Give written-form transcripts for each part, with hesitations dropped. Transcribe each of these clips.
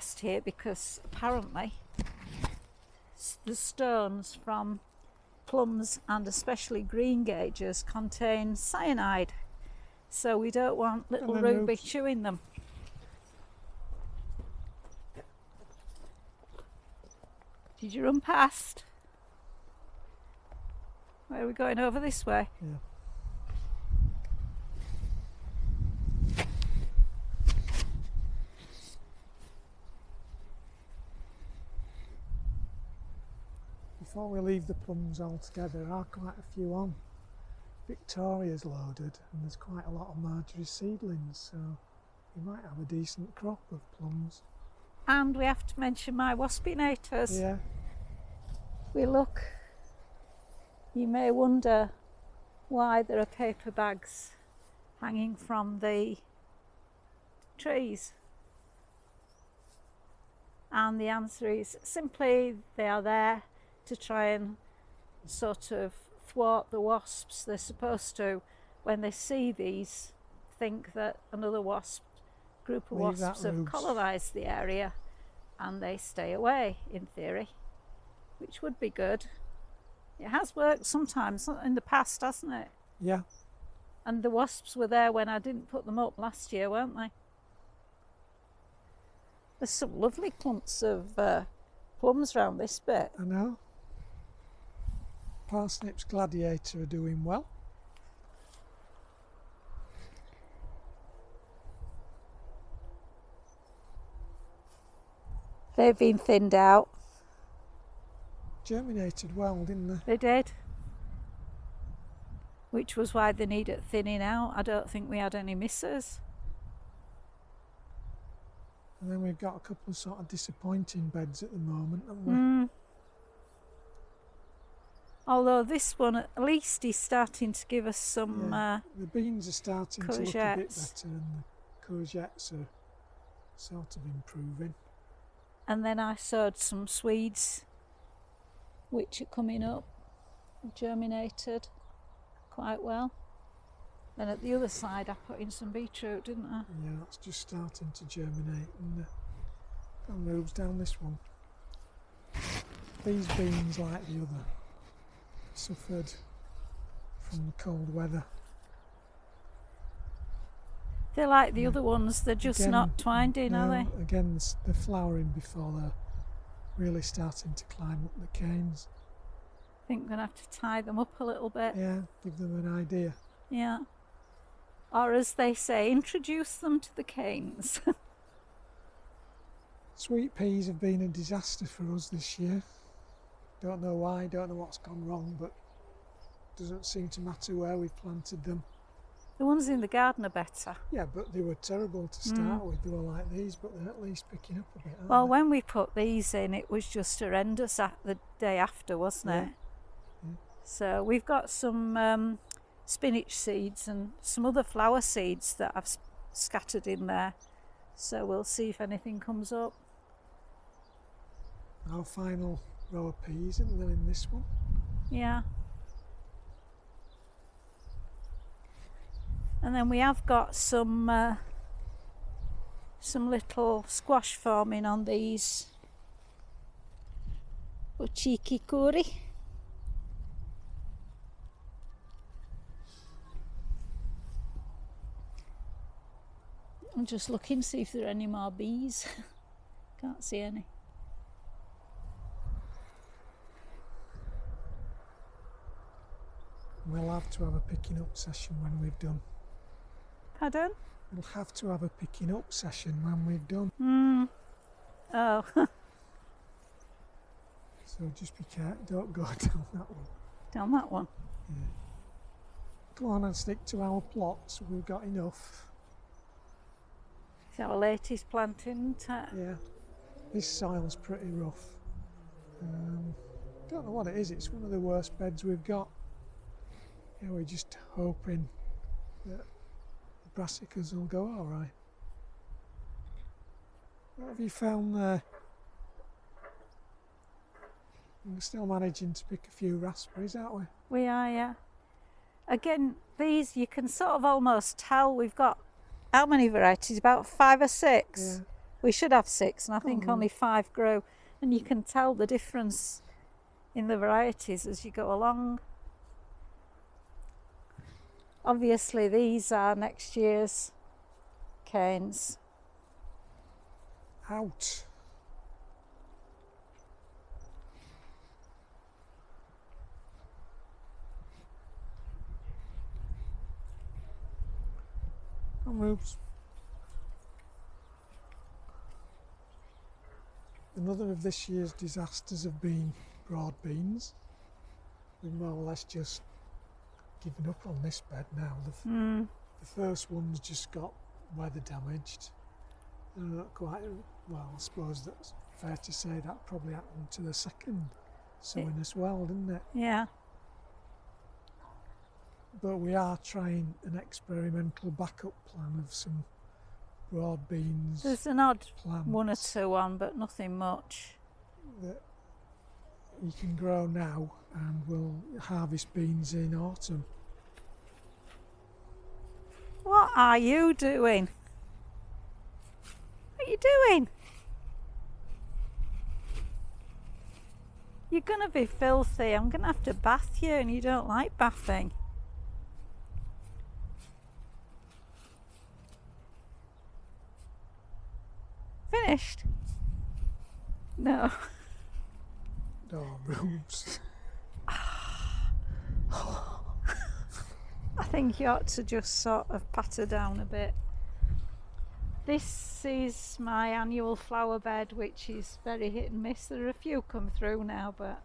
past here because apparently the stones from plums and especially green gagers contain cyanide, so we don't want little Ruby chewing them. Did you run past? Where are we going, over this way? Yeah. Before we leave the plums altogether, there are quite a few on. Victoria's loaded and there's quite a lot of Marjorie seedlings, so we might have a decent crop of plums. And we have to mention my waspinators. Yeah. We look, you may wonder why there are paper bags hanging from the trees. And the answer is simply they are there to try and sort of thwart the wasps. They're supposed to, when they see these, think that another group of wasps have colonised the area and they stay away, in theory, which would be good. It has worked sometimes in the past, hasn't it? Yeah. And the wasps were there when I didn't put them up last year, weren't they? There's some lovely clumps of plums around this bit. I know. Parsnips Gladiator are doing well. They've been thinned out. Germinated well, didn't they? They did. Which was why they needed thinning out. I don't think we had any missers. And then we've got a couple of sort of disappointing beds at the moment, haven't we? Although this one at least is starting to give us some the beans are starting to look a bit better and the courgettes are sort of improving. And then I sowed some Swedes which are coming up, germinated quite well. Then at the other side I put in some beetroot, didn't I? Yeah, that's just starting to germinate, and moves down this one. These beans, like the other, suffered from the cold weather. They're like the other ones, they're just not twined in, are they? Again, they're flowering before they're really starting to climb up the canes. I think we're going to have to tie them up a little bit. Yeah, give them an idea. Yeah. Or as they say, introduce them to the canes. Sweet peas have been a disaster for us this year. Don't know why, don't know what's gone wrong, but it doesn't seem to matter where we've planted them. The ones in the garden are better. Yeah, but they were terrible to start with. They were like these, but they're at least picking up a bit, aren't well, they? when we put these in, it was just horrendous the day after, wasn't it? Yeah. So we've got some spinach seeds and some other flower seeds that I've scattered in there. So we'll see if anything comes up. Our final row of peas, and then in this one. Yeah. And then we have got some little squash forming on these cheeky curry. I'm just looking to see if there are any more bees. Can't see any. We'll have to have a picking up session when we've done. Pardon? We'll have to have a picking up session when we've done. Oh. So just be careful, don't go down that one. Down that one? Yeah. Go on and stick to our plots, we've got enough. It's our latest planting, isn't it? Yeah. This soil's pretty rough. Don't know what it is, it's one of the worst beds we've got. Yeah, we're just hoping that the brassicas will go all right. What have you found there? We're still managing to pick a few raspberries, aren't we? We are, yeah. Again, these you can sort of almost tell we've got how many varieties? About 5 or 6. Yeah. We should have 6, and I think Oh. only 5 grow. And you can tell the difference in the varieties as you go along. Obviously, these are next year's canes. Out. Come Rubes. Another of this year's disasters have been broad beans. We've more or less just given up on this bed now. The first one's just got weather damaged. Not quite, well, I suppose that's fair to say that probably happened to the second sowing as well, didn't it? Yeah. But we are trying an experimental backup plan of some broad beans. There's an odd plants 1 or 2 on, but nothing much. that you can grow now, and we'll harvest beans in autumn. What are you doing? What are you doing? You're going to be filthy. I'm going to have to bath you, and you don't like bathing. Finished? No. Oh, Rubes. I think you ought to just sort of pat her down a bit. This is my annual flower bed, which is very hit and miss. There are a few come through now, but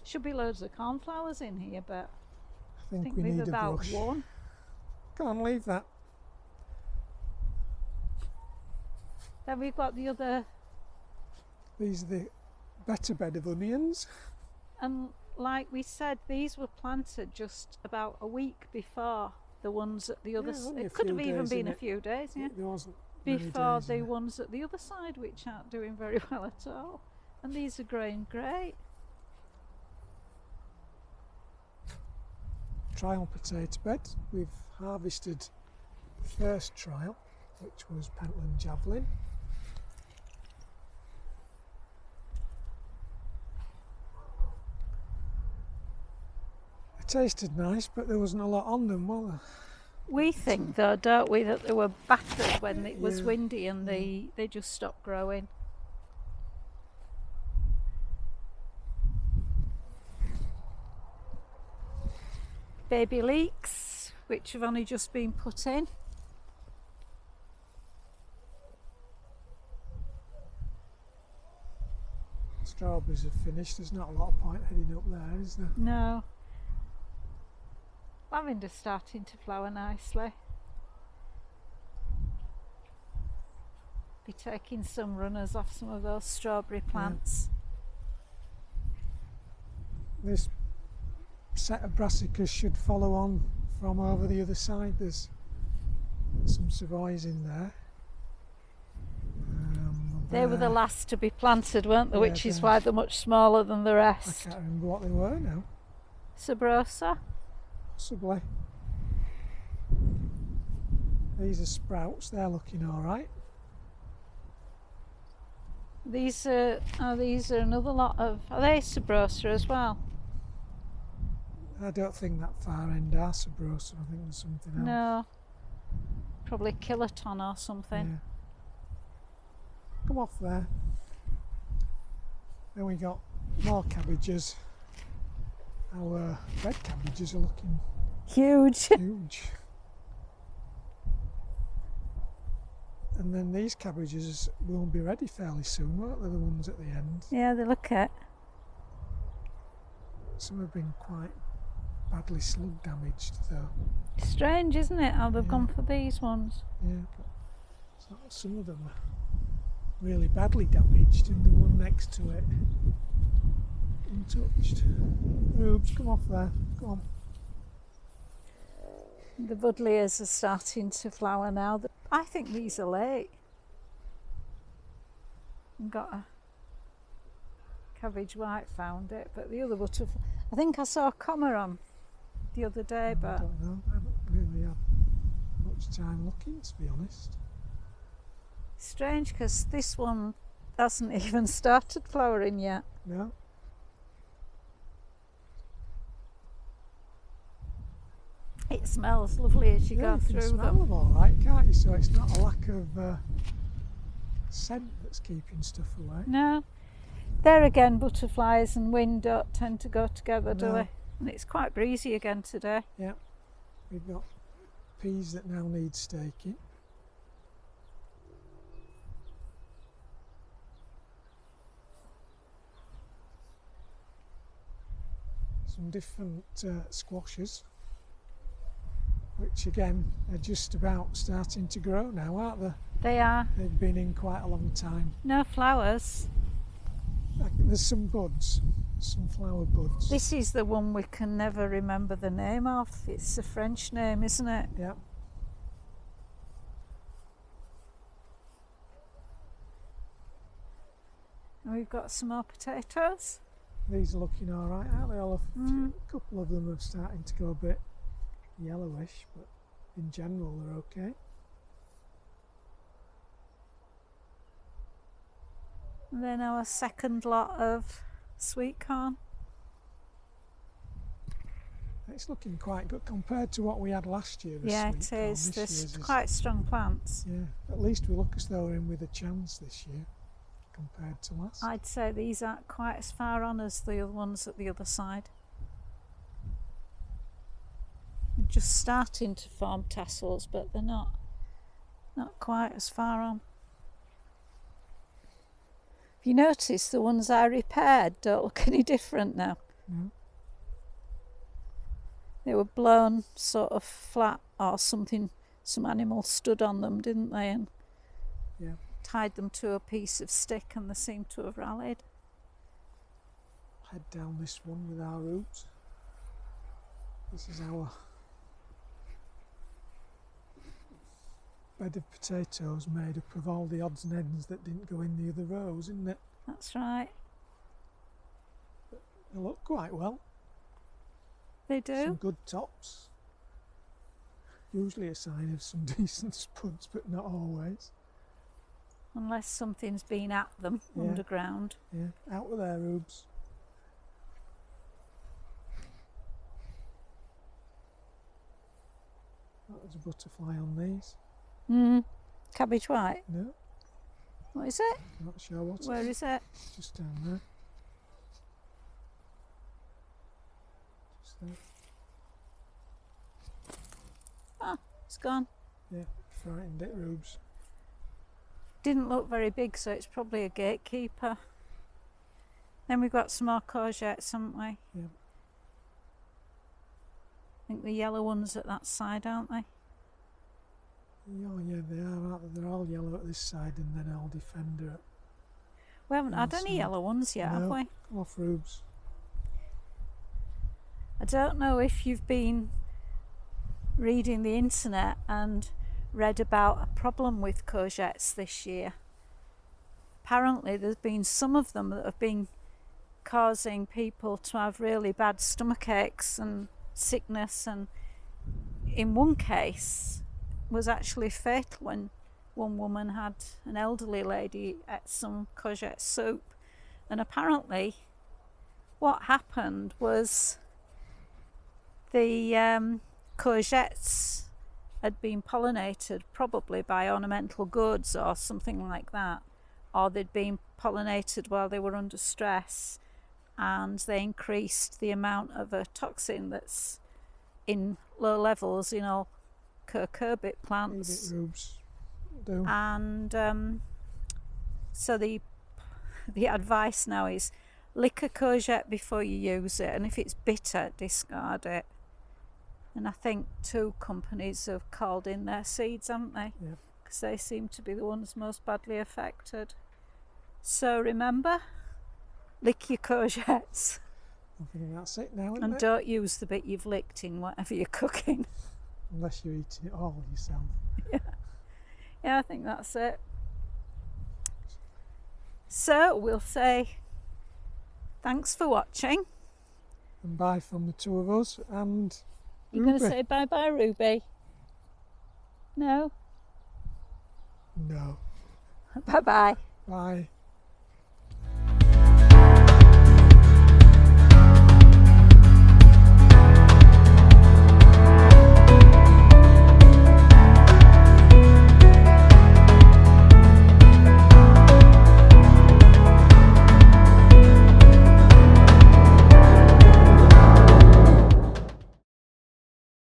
should be loads of cornflowers in here, but I think we we've need a about brush. 1. Go on, leave that. Then we've got the other, These are the better bed of onions. and like we said, these were planted just about a week before the ones at the other Yeah, side. only a It could few have even days, been a innit? few days, yeah. There wasn't many Before days the in it. ones at the other side, which aren't doing very well at all. And these are growing great. Trial potato bed. We've harvested the first trial, which was Pentland Javelin. They tasted nice, but there wasn't a lot on them, were there? We think though, don't we, that they were battered when it was Yeah. windy and they just stopped growing. Baby leeks, which have only just been put in. Strawberries have finished. There's not a lot of point heading up there, is there? No. Lavender's starting to flower nicely. Be taking some runners off some of those strawberry plants. This set of brassicas should follow on from over the other side. There's some savoys in there. They were the there. last to be planted, weren't they? Yeah, Which is they- why they're much smaller than the I rest. can't remember what they were now. Sabrosa. Possibly. These are sprouts. They're looking all right. These are another lot of. Are they Sabrosa as well? I don't think that far end are Sabrosa. I think there's something else. No. Probably kiloton or something. Yeah. Come off there. Then we got more cabbages. Our red cabbages are looking Huge. huge. And then these cabbages will be ready fairly soon, won't they? The ones at the end. Yeah, they look it. Some have been quite badly slug damaged though. Strange, isn't it, how they've Yeah. gone for these ones? Yeah, but some of them are really badly damaged, and the one next to it untouched. Rubes, come off there. Come on. The buddleias are starting to flower now. I think these are late. I've got a cabbage white found it, but the other butterfly. I think I saw a comma on the other day, I but don't know. I haven't really had much time looking, to be honest. Strange, because this one hasn't even started flowering yet. No. It smells lovely as you Yeah, go you can through smell them. them all right, can't you? So it's not a lack of scent that's keeping stuff away. No. There again, butterflies and wind don't tend to go together, do No. they? And it's quite breezy again today. Yeah. We've got peas that now need staking. Some different squashes, which again are just about starting to grow now, aren't they? They are. They've been in quite a long time. No flowers. There's some buds, some flower buds. This is the one we can never remember the name of. It's a French name, isn't it? Yeah. And we've got some more potatoes. These are looking all right, aren't they? A couple of them are starting to go a bit yellowish, but in general they're okay. And then our second lot of sweet corn. It's looking quite good compared to what we had last year. Yeah, it is. There's quite strong plants. Yeah, at least we look as though we're in with a chance this year compared to last. I'd say these aren't quite as far on as the other ones at the other side. They're just starting to form tassels, but they're not quite as far on. If you notice, the ones I repaired don't look any different now. No. They were blown sort of flat, or something, some animal stood on them, didn't they? And Yeah. tied them to a piece of stick, and they seem to have rallied. Head down this one with our roots. This is our bed of potatoes made up of all the odds and ends that didn't go in the other rows, isn't it? That's right. They look quite well. They do. Some good tops. Usually a sign of some decent spuds, but not always. Unless something's been at them Yeah. underground. Yeah, out with their rubes. That was a butterfly on these. Cabbage white. No, What is it? not sure what Where it is it? is. Just down there. Just there. It's gone. Yeah, frightened it, rubes. Didn't look very big, so it's probably a gatekeeper. Then we've got some more courgettes, haven't we? Yeah. I think the yellow ones at that side, aren't they? Oh yeah, they are, aren't they? They're all yellow at this side and then all defender. We haven't had Yes, any yellow ones yet, have no. we? Come off, rubes. I don't know if you've been reading the internet and read about a problem with courgettes this year. Apparently there's been some of them that have been causing people to have really bad stomach aches and sickness, and in one case was actually fatal when one woman had an elderly lady ate some courgette soup, and apparently what happened was the courgettes had been pollinated probably by ornamental goods or something like that, or they'd been pollinated while they were under stress, and they increased the amount of a toxin that's in low levels in all cucurbit plants. Leave it, rubes. Do. And so the advice now is lick a courgette before you use it, and if it's bitter, discard it. And I think 2 companies have called in their seeds, haven't they? Yeah. Because they seem to be the ones most badly affected. So remember, lick your courgettes. I think that's it now, isn't And it? don't use the bit you've licked in whatever you're cooking. Unless you're eating it all yourself. Yeah, I think that's it. So we'll say thanks for watching. And bye from the 2 of us, and You're going to Ruby. say bye-bye, Ruby? No? No. Bye bye. Bye.